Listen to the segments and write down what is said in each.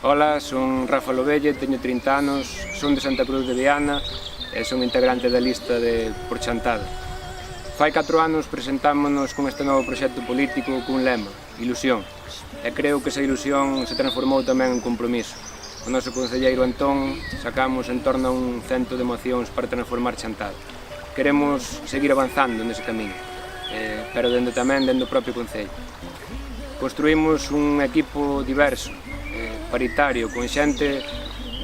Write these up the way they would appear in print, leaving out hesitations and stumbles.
Ola, son Rafa Lovelle, teño 30 anos, son de Santa Cruz de Viana e son integrante da lista de Por Chantada. Fai 4 anos presentámonos con este novo proxecto político cun lema, ilusión, e creo que esa ilusión se transformou tamén en compromiso. O noso concelleiro Antón sacamos en torno a un cento de mocións para transformar Chantada. Queremos seguir avanzando nese camiño, pero tamén dentro do propio concello. Construímos un equipo diverso, paritario, con xente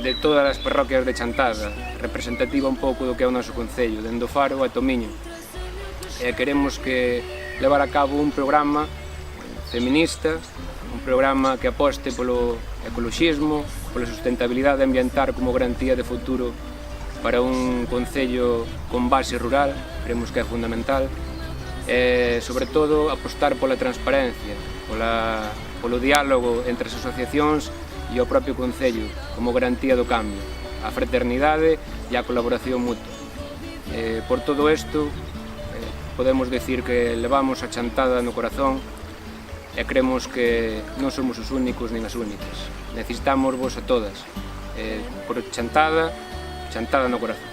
de todas as parroquias de Chantada, representativa un pouco do que é o noso concello, dende o Faro a Tomiño. Queremos que levar a cabo un programa feminista, un programa que aposte polo ecoloxismo, pola sustentabilidade ambiental como garantía de futuro para un concello con base rural, creemos que é fundamental, e, sobre todo, apostar pola transparencia, polo diálogo entre as asociacións e o propio concello como garantía do cambio, a fraternidade e a colaboración mutua. Por todo isto, podemos decir que levamos a Chantada no corazón e creemos que non somos os únicos nin as únicas. Necesitamos vos a todas. Por Chantada, Chantada no corazón.